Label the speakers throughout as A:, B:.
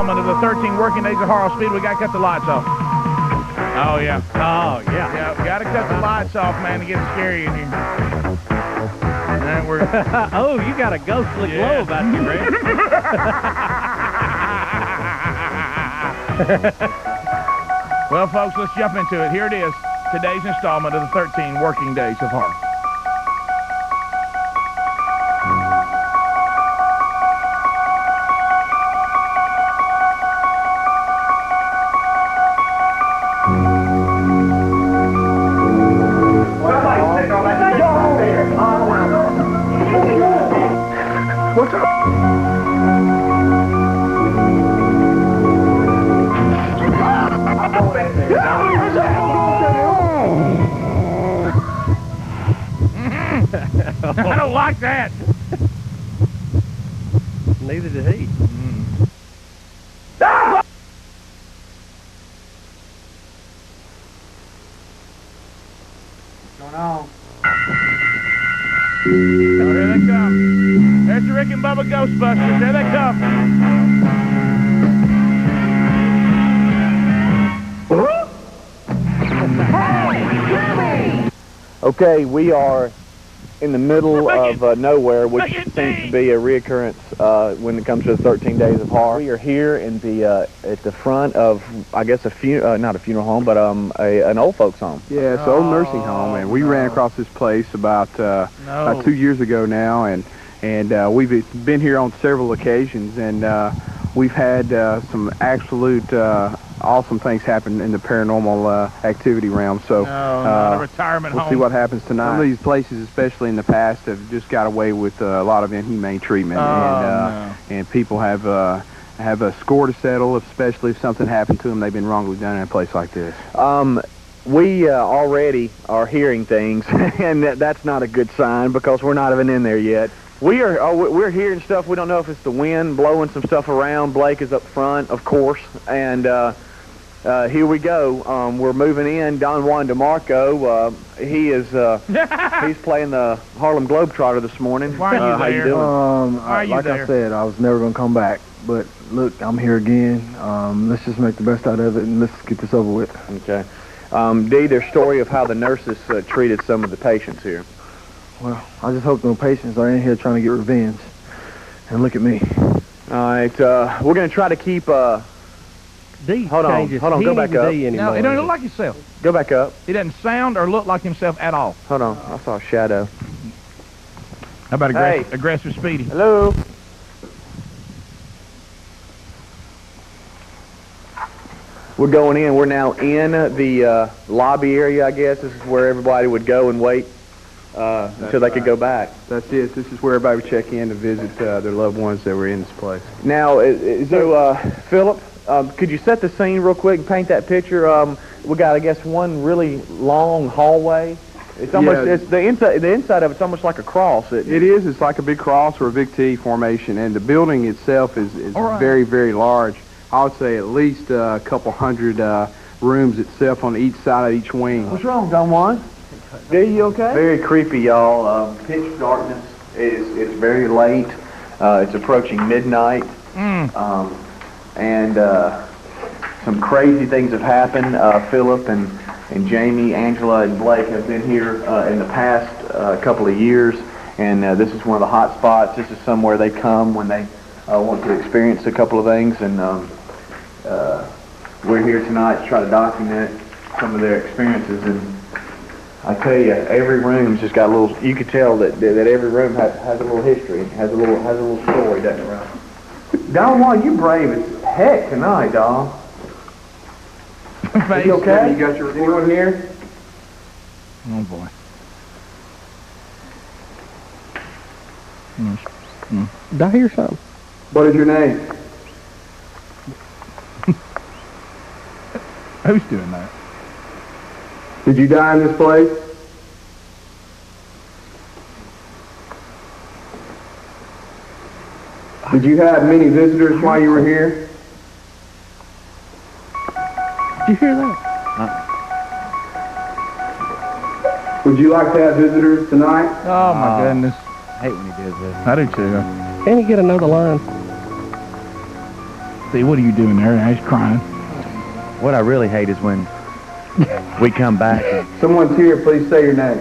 A: Of the 13 working days of horror speed, we gotta cut the lights off. Oh yeah.
B: Oh yeah.
A: Yeah, we gotta cut the lights off, man, to get scary in here. And we're
B: oh, you got a ghostly glow about you, Rick.
A: Well, folks, let's jump into it. Here it is, today's installment of the 13 working days of horror.
C: What's up?
A: I don't like that.
B: Neither did he.
C: What's going on?
A: Oh, here they come. There's the Rick and Bubba Ghostbusters. Here they come.
D: Okay, we are in the middle of nowhere, which seems to be a reoccurrence when it comes to the 13 Days of Horror. We are here in the at the front of, I guess, not a funeral home, but an old folks home.
C: Yeah, it's an old nursing home, and we ran across this place about 2 years ago now, and we've been here on several occasions, and we've had some absolute awesome things happen in the paranormal activity realm. So
A: not a retirement
C: we'll
A: home.
C: see what happens tonight. Some of these places, especially in the past, have just got away with a lot of inhumane treatment, and people have a score to settle, especially if something happened to them they've been wrongly done in a place like this.
D: We already are hearing things, and that's not a good sign because we're not even in there yet. We're hearing stuff. We don't know if it's the wind blowing some stuff around. Blake is up front, of course, and here we go. We're moving in. Don Juan DeMarco, he is he's playing the Harlem Globetrotter this morning.
A: Why are you there?
D: How you doing?
E: Like I said, I was never going to come back. But look, I'm here again. Let's just make the best out of it, and let's get this over with.
D: Okay. Dee, their story of how the nurses treated some of the patients here.
E: Well, I just hope no patients are in here trying to get revenge. And look at me.
D: All right, we're going to try to keep...
B: D
D: hold on, go back up.
A: No, he don't look like himself.
D: Go back up.
A: He doesn't sound or look like himself at all.
D: Hold on, I saw a shadow.
A: How about aggressive Speedy?
D: Hello? We're going in. We're now in the lobby area, I guess. This is where everybody would go and wait until they could go back.
C: That's it. This is where everybody would check in to visit their loved ones that were in this place.
D: Now, is there, Philip, could you set the scene real quick and paint that picture? We got, I guess, one really long hallway. It's almost, it's the inside of it's almost like a cross.
C: It is. It's like a big cross or a big T formation, and the building itself is very, very large. I would say at least a couple hundred rooms itself on each side of each wing.
D: What's wrong, Don Juan? Are you okay? Very creepy, y'all. Pitch darkness. It's very late. It's approaching midnight. And some crazy things have happened. Philip and Jamie, Angela, and Blake have been here in the past couple of years, and this is one of the hot spots. This is somewhere they come when they want to experience a couple of things, and we're here tonight to try to document some of their experiences. And I tell you, every room's just got a little. You could tell that every room has a little history, has a little story, doesn't it, Ron? Don Juan, you brave as heck tonight, Don. Are you okay? You got your anyone here?
A: Oh boy.
B: Did I hear something?
C: What is your name?
A: Who's doing that?
C: Did you die in this place? Did you have many visitors while you were here?
B: Did you hear that?
C: Would you like to have visitors tonight?
A: Oh my goodness.
B: I hate when he does that.
A: I do too.
B: Can he get another line?
A: See, what are you doing there? Now he's crying.
D: What I really hate is when we come back and
C: Someone's here. Please say your name.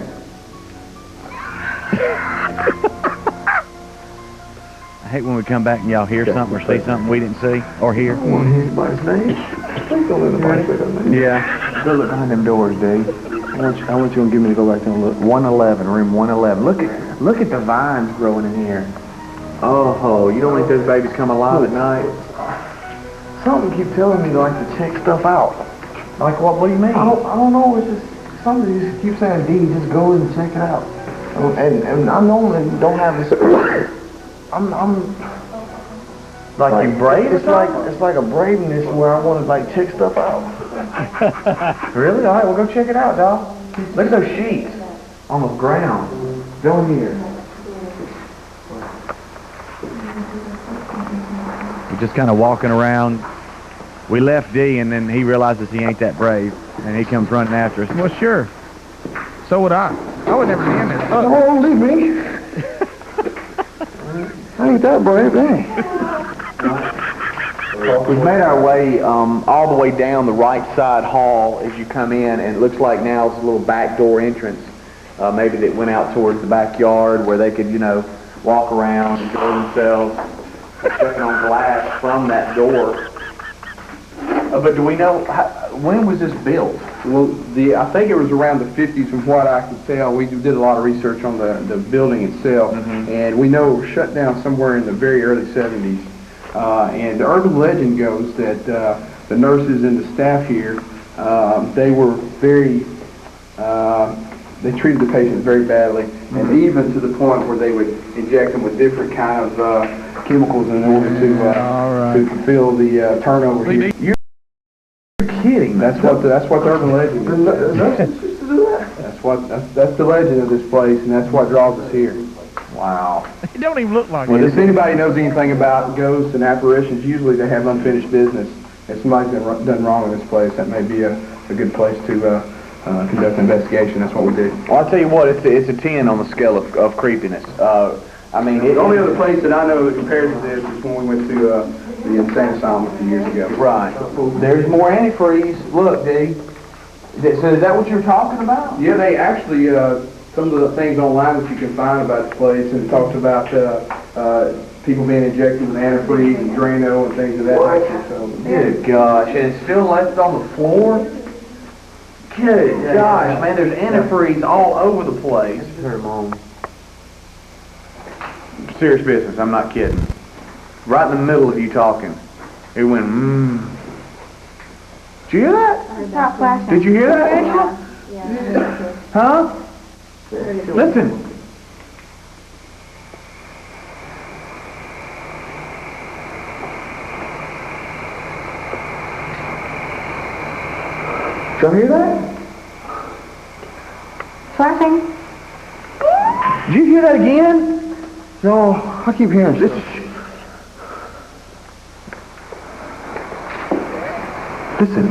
D: I hate when we come back and y'all hear something or see something we didn't see or hear.
E: Anybody's name? Please don't let nobody say that name.
D: Yeah.
E: Go look behind them doors, Dave. I want you to give me to go back there and look. 111, room 111. Look at the vines growing in here.
D: Oh, you don't think those babies come alive at night?
E: Something keep telling me to like to check stuff out.
D: Like what? What do you mean?
E: I don't know. It's just something just keeps saying, D, just go and check it out. And I normally don't have this. I'm
D: Like you brave?
E: It's like a braveness where I want to like check stuff out.
D: Really? All right, well go check it out, dog. Look at those sheets on the ground. Go in here. We're just kind of walking around. We left D, and then he realizes he ain't that brave, and he comes running after us.
A: Well, sure. So would I. I would never be in there. Look.
E: Oh, leave me. I ain't that brave, eh?
D: We've made our way all the way down the right side hall as you come in, and it looks like now it's a little back door entrance. Maybe that went out towards the backyard where they could, walk around, enjoy themselves, stepping on glass from that door. But do we know, when was this built?
C: Well, I think it was around the 50s from what I can tell. We did a lot of research on the building itself, and we know it was shut down somewhere in the very early 70s. And the urban legend goes that the nurses and the staff here, they were very, they treated the patients very badly, and even to the point where they would inject them with different kinds of chemicals in order to fulfill the turnover here. You're kidding. That's what the urban legend is. That's the legend of this place, and that's what draws us here.
D: Wow.
A: It don't even look like
C: Well,
A: it.
C: if anybody knows anything about ghosts and apparitions, usually they have unfinished business. If somebody's done wrong in this place, that may be a good place to conduct an investigation. That's what we do.
D: Well, I'll tell you what, it's a 10 on the scale of creepiness.
C: The only other place that I know that compares to this is when we went to the insane asylum a few years ago.
D: Right. There's more antifreeze. Look, D. So is that what you're talking about?
C: Yeah, they actually, some of the things online that you can find about the place, and it talks about people being injected with antifreeze and Drano and things of that nature. So,
D: Good gosh, and it's still left on the floor? Good gosh, man, there's antifreeze all over the place. Serious business, I'm not kidding. Right in the middle of you talking. It went, Did you hear that?
F: Stop flashing.
D: Did you hear that, Angela?
F: Yeah.
D: Huh? Listen. Did you hear that?
F: Flashing.
D: Did you hear that again?
E: No, I keep hearing this.
D: Listen.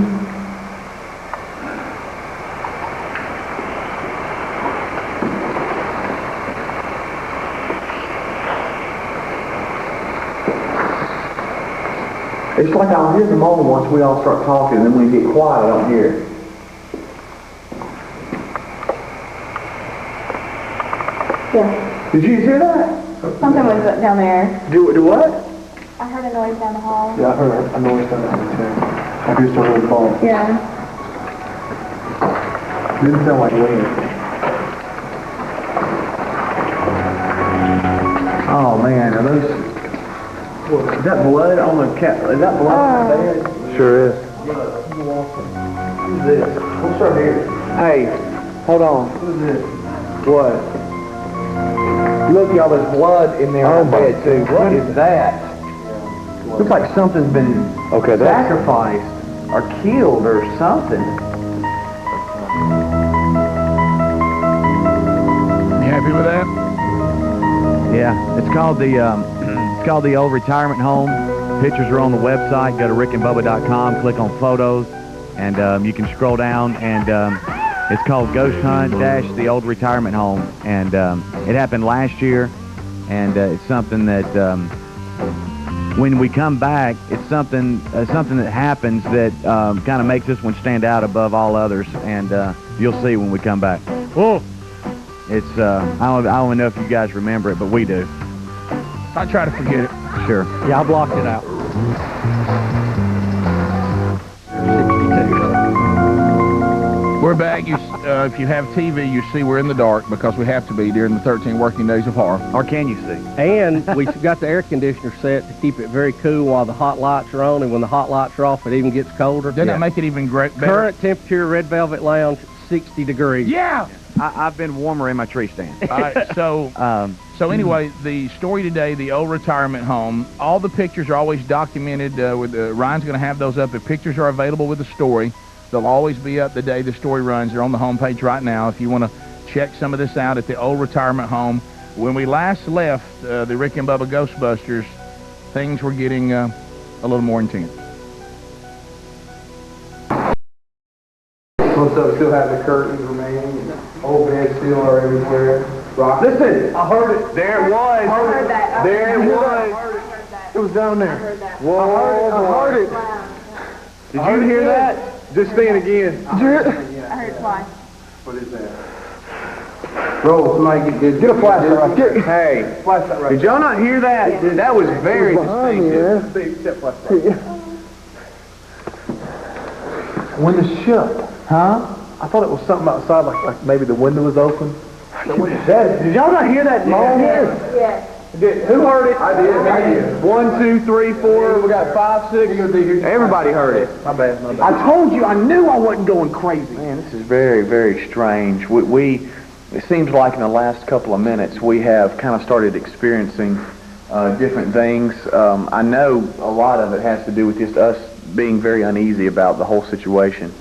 E: It's like I'll hear the moment once we all start talking, and then when we get quiet, I don't hear it.
F: Yeah.
E: Did you hear that?
F: Something was down there.
E: Do what?
F: I heard a noise down the hall.
E: Yeah, I heard a noise down there too. I hear something fall.
F: Yeah.
E: Didn't sound like wind.
D: Oh man, are those... Is that blood on the cat? Is that blood on the bed?
E: Sure is.
D: Who's this?
E: We'll start here.
D: Hey, hold on.
E: Who's this?
D: What? Look, y'all, there's blood in there on the bed too. What is that? Looks like something's been sacrificed or killed or something.
A: You happy with that?
D: Yeah, it's called the old retirement home. Pictures are on the website. Go to rickandbubba.com, click on photos, and you can scroll down, and it's called Ghost Hunt - the old retirement home, and it happened last year, and it's something that when we come back, it's something that happens that kind of makes this one stand out above all others, and you'll see when we come back.
A: Whoa.
D: It's I don't know if you guys remember it, but we do.
A: I try to forget it.
D: Sure.
B: Yeah, I blocked it out. 62.
A: We're back. If you have TV, you see we're in the dark because we have to be during the 13 working days of horror.
D: Or can you see?
B: And we got the air conditioner set to keep it very cool while the hot lights are on, and when the hot lights are off, it even gets colder.
A: Doesn't that make it even better?
B: Current temperature, Red Velvet Lounge, 60 degrees.
A: Yeah!
D: I've been warmer in my tree stand.
A: All right, so anyway, the story today, the old retirement home, all the pictures are always documented. Ryan's going to have those up. The pictures are available with the story. They'll always be up the day the story runs. They're on the homepage right now if you want to check some of this out at the old retirement home. When we last left the Rick and Bubba Ghostbusters, things were getting a little more intense.
E: Most of them still have the curtains remaining. Old beds still are everywhere. Listen, I heard it.
D: There it was.
F: I heard that.
D: There it was.
E: It was down there.
F: I heard that.
D: Whoa.
E: I heard it.
F: Wow.
D: Did you hear that?
E: Just saying again. Did you hear it?
F: I heard it twice.
E: What is that? Roll, somebody get a flashlight.
D: Hey,
E: Flashlight right
D: did y'all not hear that?
F: Yeah.
D: That was very
E: behind me,
D: distinctive.
E: man. Step flashlight. Window's shut.
D: Huh?
E: I thought it was something outside, like maybe the window was open.
D: Did y'all not hear that moan here?
F: Yes.
D: Who heard it?
E: I did.
D: 1, 2, 3, 4. We got 5, 6. Everybody heard it.
E: My bad.
D: I told you, I knew I wasn't going crazy. Man, this is very, very strange. It seems like in the last couple of minutes we have kind of started experiencing different things. I know a lot of it has to do with just us being very uneasy about the whole situation.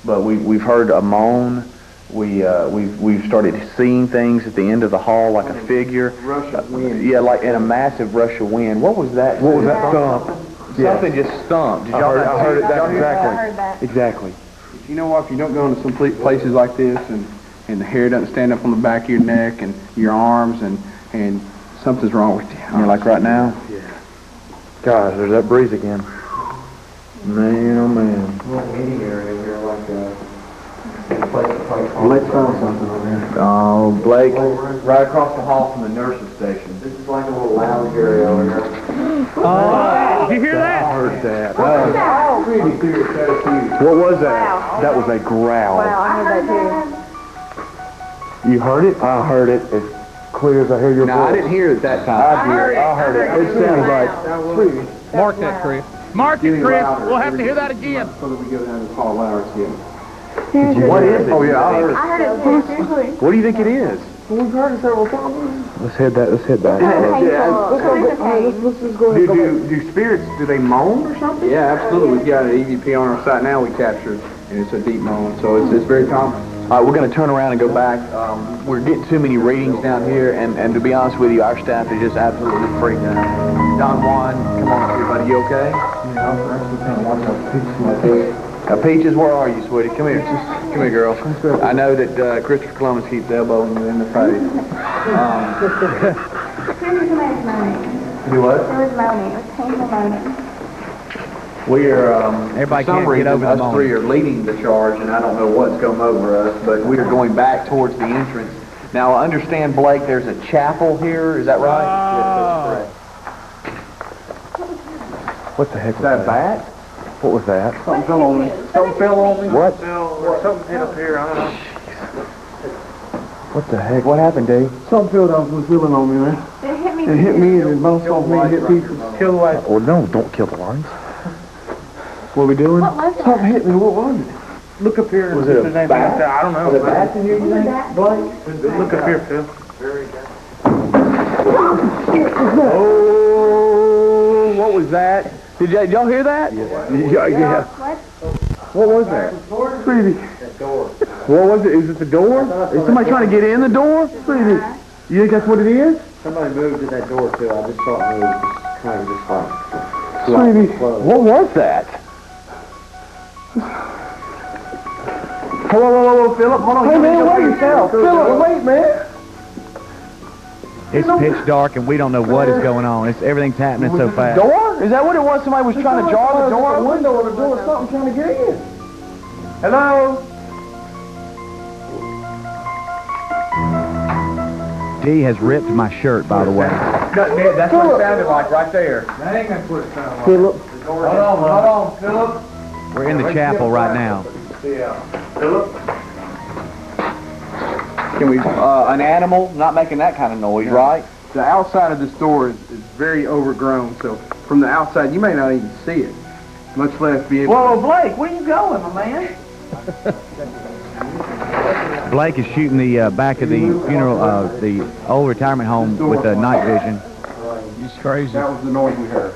D: But we've heard a moan. We've started seeing things at the end of the hall, like a figure.
E: Rush of wind.
D: Yeah, like in a massive rush of wind. What was that?
E: What was that thump?
D: Something just thumped. Did
E: I
D: y'all
E: heard it.
F: I
E: That exactly.
F: heard that.
D: Exactly.
C: You know what? If you don't go into some places like this and the hair doesn't stand up on the back of your neck and your arms and something's wrong with you. You're like right now.
D: Gosh, there's that breeze again. Man, oh man.
E: Any area here like Blake found something over there.
D: Oh, Blake, right across the hall from the nurse's station.
E: This is like a little lounge area over here.
B: Oh, did you hear that?
D: I heard that.
E: Pretty clear, that is huge.
D: What was that?
F: Wow.
D: That was a growl.
F: Wow, I heard that too.
D: You heard it? I heard it as clear as I hear your voice.
C: No, I didn't hear it that time.
D: I heard it. It sounds like...
B: Mark that, Chris.
A: Mark it, Chris. We'll have to hear that again.
C: So that we go down to Paul Lowry's again.
D: What is it?
C: Oh yeah, I heard it.
F: I heard it too, seriously.
D: What do you think it is?
E: We've heard it several times.
D: Let's head back.
F: It's painful. Let's just go ahead.
C: Do spirits, do they moan or something? Yeah, absolutely. We've got an EVP on our site now we captured, and it's a deep moan, so it's very common.
D: All right, we're going to turn around and go back. We're getting too many readings down here, and to be honest with you, our staff is just absolutely freaked out. Don Juan, come on up here, buddy. You okay? Peaches, where are you, sweetie? Come here. Come here, girl. I know that Christopher Columbus keeps elbowing you in the face.
F: Somebody's moaning.
D: Do what?
F: It was moaning. It was painful moaning.
D: We are,
B: Everybody
D: for some
B: can't get
D: reason,
B: over the
D: us
B: moan.
D: three are leading the charge, and I don't know what's come over us, but we are going back towards the entrance. Now, I understand, Blake, there's a chapel here. Is that right? Yes, that's correct. What the heck was that? Is that a bat? What was that?
E: Something fell on me. Something fell on me.
D: What?
E: Something hit up here. I don't know.
D: What the heck? What happened, Dave?
E: Something was feeling on me, man.
F: It hit me.
E: It hit me and it bounced off me and hit pieces. Kill the light.
D: Oh, no, don't kill the lights.
E: What are we doing?
F: What was
E: Something
F: that?
E: hit me. What was it? Look up here.
D: Was it a bat?
E: I don't know.
D: Was it a bat in here, you think?
E: Blake? Look up here, Phil.
D: Oh, what was that? Did y'all hear that? Yeah.
F: What?
D: What was that?
E: Sweetie.
D: What was it? Is it the door? Is somebody trying to get in the door?
E: Sweetie.
D: You think that's what it is?
E: Somebody moved to that door, too. I just saw it move. Just kind of just like...
D: Sweetie, what was that? Whoa, Philip, hold on.
E: Hey, man, wait yourself. Philip, wait, man.
G: It's pitch dark, and we don't know what is going on. Everything's happening so fast.
D: Door? Is that what it was? Somebody was trying to jar the door?
E: The window or the door, something trying to get in.
D: Hello?
G: D has ripped my shirt, by the way.
D: That's what it sounded like right there.
E: That ain't gonna put it sound like.
B: Philip.
D: Hold on, Philip.
G: We're in the chapel right now.
D: Philip? Can we, an animal not making that kind of noise, right?
C: The outside of this door is very overgrown, so from the outside you may not even see it, much less be able
D: Whoa, Blake, where you going, my man?
G: Blake is shooting the back of the funeral, the old retirement home with the night vision.
A: He's crazy.
C: That was the noise we heard.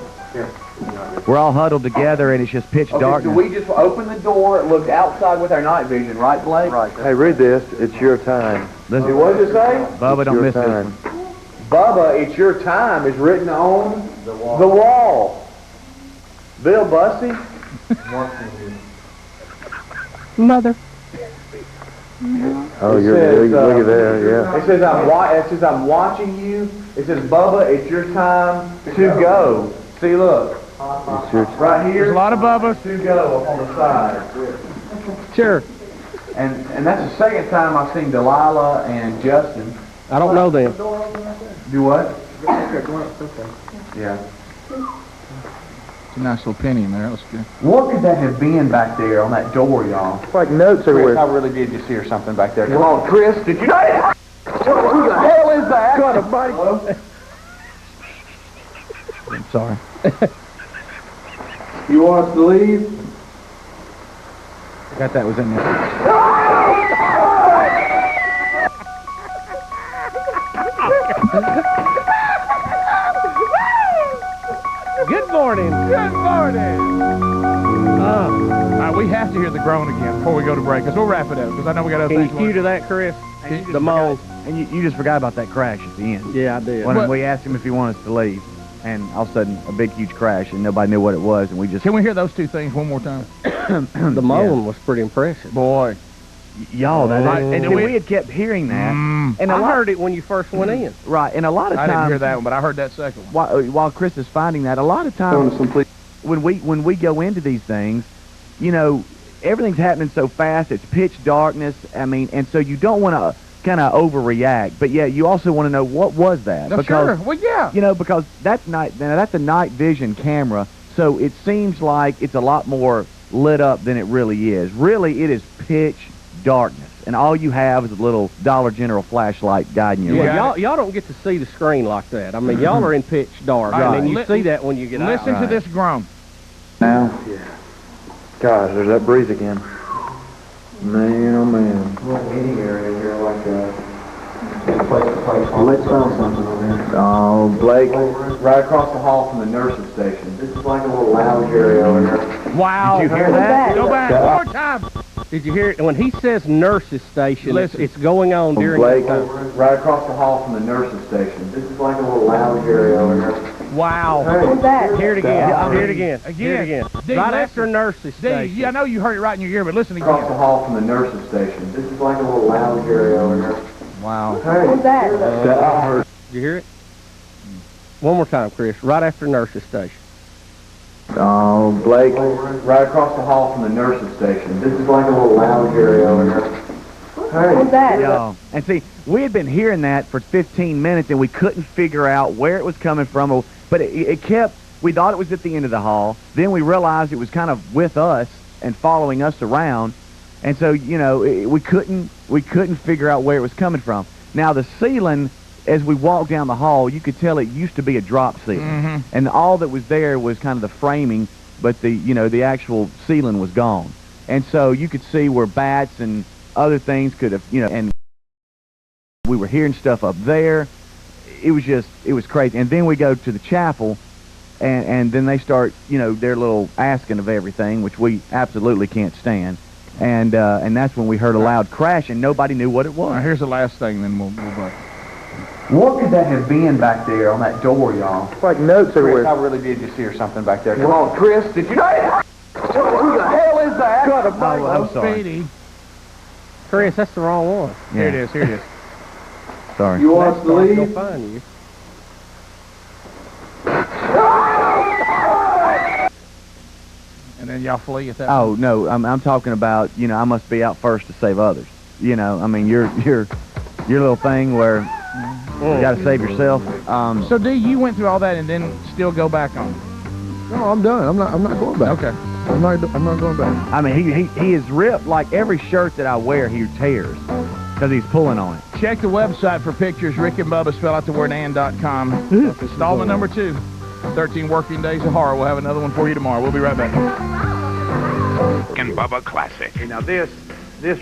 G: We're all huddled together, and it's just pitch darkness.
D: So we just opened the door, looked outside with our night vision, right, Blake?
C: Right.
H: Hey, read this. It's your time.
G: Listen,
D: What does it say?
G: Bubba, don't
H: Your
G: miss
H: time.
G: this one.
D: Bubba, it's your time is written on the wall. Bill Bussey?
B: Mother.
H: Oh,
D: It
H: you're
D: says,
H: look at that, yeah.
D: It says I'm watching you. It says, Bubba, it's your time to go. See, look.
H: It's your
D: Right here.
A: There's a lot of Bubbas.
D: To go up on the side.
B: Sure.
D: And that's the second time I've seen Delilah and Justin.
B: I don't know them.
D: Do what? Yeah.
A: It's a nice little penny in there. That was good.
D: What could that have been back there on that door, y'all?
H: It's like notes
D: Chris, I
H: everywhere.
D: really did just hear something back there. Come on, Chris, did you know that? Who the hell is that? God, buddy.
G: I'm sorry.
C: You want us to leave?
G: I got that was in there.
B: Good morning.
A: Good morning. All right, we have to hear the groan again before we go to break, because we'll wrap it up, because I know we got other
B: Can you
A: things.
B: cue to that, Chris? The moan.
G: And you just forgot about that crash at the end.
B: Yeah, I did.
G: When we asked him if he wanted us to leave, and all of a sudden a big huge crash, and nobody knew what it was, and we just
A: Can we hear those two things one more time?
B: The moan was pretty impressive.
A: Boy.
G: y'all that.
A: And
G: And we had kept hearing that, and
B: I heard it when you first went in.
G: right, and a lot of
A: I
G: times
A: didn't hear that one, but I heard that second one.
G: while Chris is finding that, a lot of times when we go into these things, you know, everything's happening so fast. It's pitch darkness. I mean, and so you don't want to kind of overreact, but yeah, you also want to know what was that,
A: No,
G: because
A: sure. Well, yeah.
G: you know, because that's a night vision camera, so it seems like it's a lot more lit up than it really is. Really, it is pitch darkness, and all you have is a little Dollar General flashlight guiding you.
B: Yeah, y'all don't get to see the screen like that. I mean, y'all are in pitch dark,
A: Right.
B: and then you
A: Li-
B: see that when you get out.
A: Listen to this groan.
H: Now, gosh, there's that breeze again. Man, oh man.
E: Let's found something over here.
H: Oh, Blake.
D: Right across the hall from the nurse's station.
E: This is like a little lounge area over here.
A: Wow.
G: Did you hear that?
A: Go back. One more time.
B: Did you hear it? When he says nurse's station,
A: Listen.
B: it's going on during
H: Blake.
B: that time.
D: Right across the hall from the nurse's station.
E: This is like a little lounge area over here.
A: Wow.
F: What's that?
B: Hear it again. Hear it again. Hear it
A: Again.
B: again.
A: D,
B: Right
A: listen.
B: after nurse's
A: D,
B: station.
A: yeah, I know you heard it right in your ear, but listen
D: Across the
A: again.
D: hall from the nurse's station.
E: This is like a little lounge area over here.
A: Wow.
F: What's that?
B: Did you hear it? One more time, Chris. Right after nurse's station.
H: Oh, Blake.
D: Right across the hall from the nurse's station.
E: This is like a little lounge area over here.
F: What's that?
G: Yeah. And see, we had been hearing that for 15 minutes, and we couldn't figure out where it was coming from. But it kept, we thought it was at the end of the hall. Then we realized it was kind of with us and following us around. And so, you know, we couldn't figure out where it was coming from. Now, the ceiling, as we walked down the hall, you could tell it used to be a drop ceiling. And all that was there was kind of the framing, but the actual ceiling was gone. And so you could see where bats and other things could have, and we were hearing stuff up there. It was crazy. And then we go to the chapel, and then they start, their little asking of everything, which we absolutely can't stand. And that's when we heard a loud crash, and nobody knew what it
A: All right,
G: was.
A: here's the last thing, then we'll break.
D: What could that have been back there on that door, y'all?
H: It's like notes
D: Chris, I
H: everywhere.
D: really did just hear something back there. Come on, Chris, did you know that? Who the hell is that?
G: I'm sorry.
A: Speedy.
B: Chris, that's the wrong one.
A: Here it is. Here it is.
G: Sorry.
H: You want us to leave?
B: Go find you.
A: And then y'all flee at that
G: Oh no, I'm talking about, you know, I must be out first to save others. You know, I mean your little thing where you got to save yourself.
A: So D, you went through all that and then still go back on?
H: No, I'm done. I'm not going back.
A: Okay.
H: I'm not going back.
G: I mean, he is ripped. Like every shirt that I wear, he tears because he's pulling on it.
A: Check the website for pictures. Rick and Bubba, spell out the word and.com. Installment number 2. 13 working days of horror. We'll have another one for you tomorrow. We'll be right back.
I: Rick and Bubba Classic.
A: Now this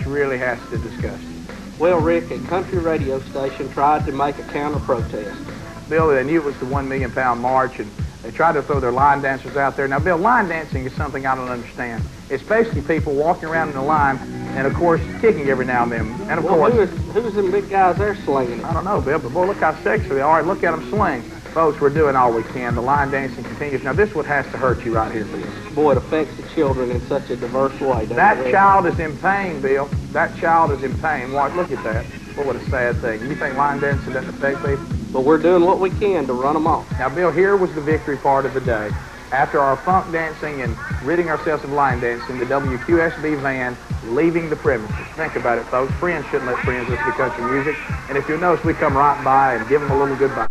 A: really has to disgust you.
B: Well, Rick, a country radio station tried to make a counter-protest.
A: Bill, they knew it was the 1 million pound march, and they tried to throw their line dancers out there. Now, Bill, line dancing is something I don't understand. It's basically people walking around in a line and, of course, kicking every now and then. And, of course,
B: who's them big guys there slinging it?
A: I don't know, Bill, but boy, look how sexy they are. Look at them sling. Folks, we're doing all we can. The line dancing continues. Now, this one has to hurt you right here, Bill.
B: Boy, it affects the children in such a diverse way.
A: That child is in pain, Bill. That child is in pain. Watch, look at that. Boy, what a sad thing. You think line dancing doesn't affect people?
B: But we're doing what we can to run them off.
A: Now, Bill, here was the victory part of the day. After our funk dancing and ridding ourselves of line dancing, the WQSB van leaving the premises. Think about it, folks. Friends shouldn't let friends listen to country music. And if you'll notice, we come right by and give them a little goodbye.